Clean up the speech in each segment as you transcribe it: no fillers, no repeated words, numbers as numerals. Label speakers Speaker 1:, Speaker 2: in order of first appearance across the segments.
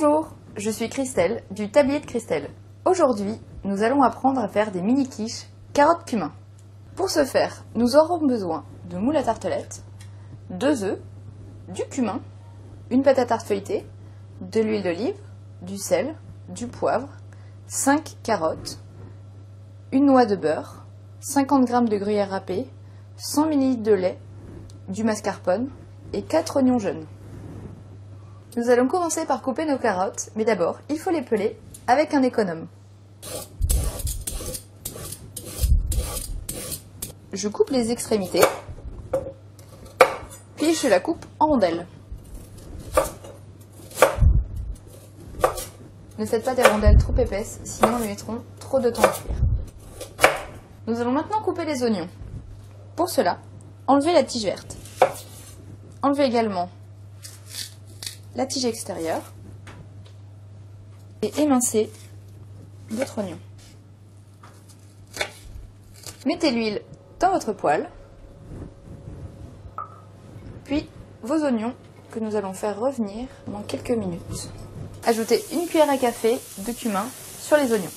Speaker 1: Bonjour, je suis Christelle du tablier de Christelle. Aujourd'hui, nous allons apprendre à faire des mini quiches carottes cumin. Pour ce faire, nous aurons besoin de moule à tartelettes, 2 œufs, du cumin, une pâte à tarte feuilletée, de l'huile d'olive, du sel, du poivre, 5 carottes, une noix de beurre, 50 g de gruyère râpée, 100 ml de lait, du mascarpone et 4 oignons jaunes. Nous allons commencer par couper nos carottes, mais d'abord, il faut les peler avec un économe. Je coupe les extrémités, puis je la coupe en rondelles. Ne faites pas des rondelles trop épaisses, sinon nous mettrons trop de temps à cuire. Nous allons maintenant couper les oignons. Pour cela, enlevez la tige verte. Enlevez également la tige extérieure et émincez votre oignon. Mettez l'huile dans votre poêle, puis vos oignons que nous allons faire revenir dans quelques minutes. Ajoutez une cuillère à café de cumin sur les oignons.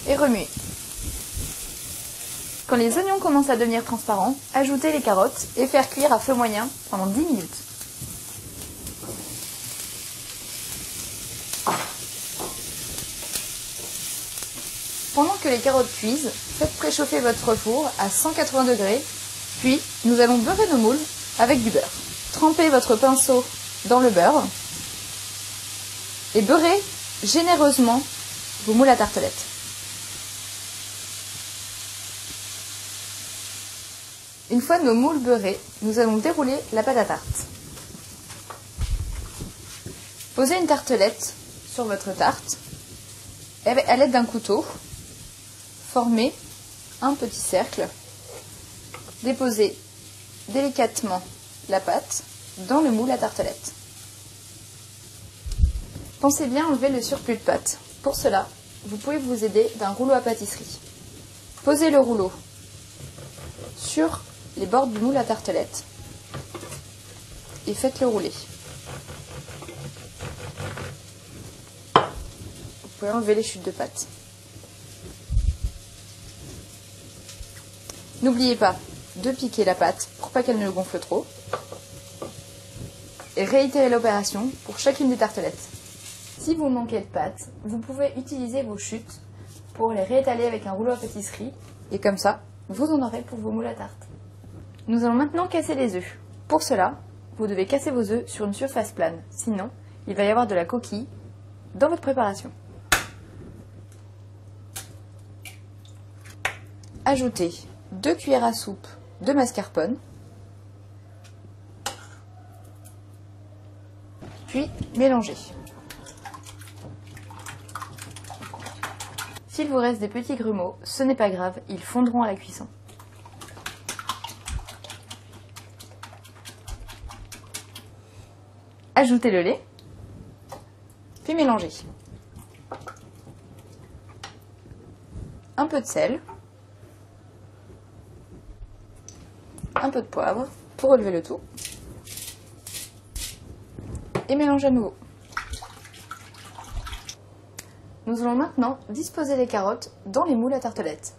Speaker 1: Et remuez. Quand les oignons commencent à devenir transparents, ajoutez les carottes et faire cuire à feu moyen pendant 10 minutes. Pendant que les carottes cuisent, faites préchauffer votre four à 180 degrés, puis nous allons beurrer nos moules avec du beurre. Trempez votre pinceau dans le beurre et beurrez généreusement vos moules à tartelettes. Une fois nos moules beurrés, nous allons dérouler la pâte à tarte. Posez une tartelette sur votre tarte et à l'aide d'un couteau, formez un petit cercle. Déposez délicatement la pâte dans le moule à tartelette. Pensez bien à enlever le surplus de pâte. Pour cela, vous pouvez vous aider d'un rouleau à pâtisserie. Posez le rouleau sur les bords du moule à tartelette et faites-le rouler. Vous pouvez enlever les chutes de pâte. N'oubliez pas de piquer la pâte pour pas qu'elle ne gonfle trop et réitérez l'opération pour chacune des tartelettes. Si vous manquez de pâte, vous pouvez utiliser vos chutes pour les réétaler avec un rouleau à pâtisserie et comme ça, vous en aurez pour vos moules à tarte. Nous allons maintenant casser les œufs. Pour cela, vous devez casser vos œufs sur une surface plane, sinon il va y avoir de la coquille dans votre préparation. Ajoutez 2 cuillères à soupe de mascarpone, puis mélangez. S'il vous reste des petits grumeaux, ce n'est pas grave, ils fondront à la cuisson. Ajoutez le lait, puis mélangez. Un peu de sel, un peu de poivre pour relever le tout, et mélangez à nouveau. Nous allons maintenant disposer les carottes dans les moules à tartelettes.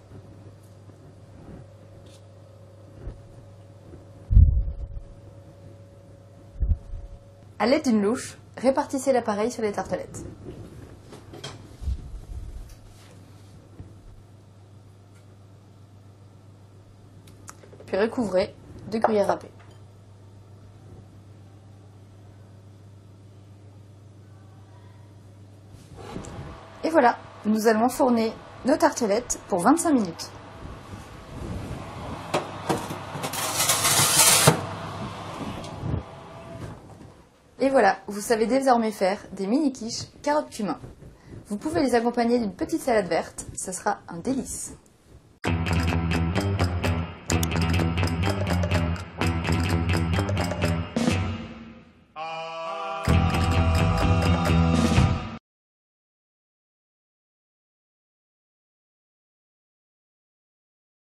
Speaker 1: À l'aide d'une louche, répartissez l'appareil sur les tartelettes. Puis recouvrez de gruyère râpée. Et voilà, nous allons enfourner nos tartelettes pour 25 minutes. Et voilà, vous savez désormais faire des mini quiches carottes cumin. Vous pouvez les accompagner d'une petite salade verte, ça sera un délice.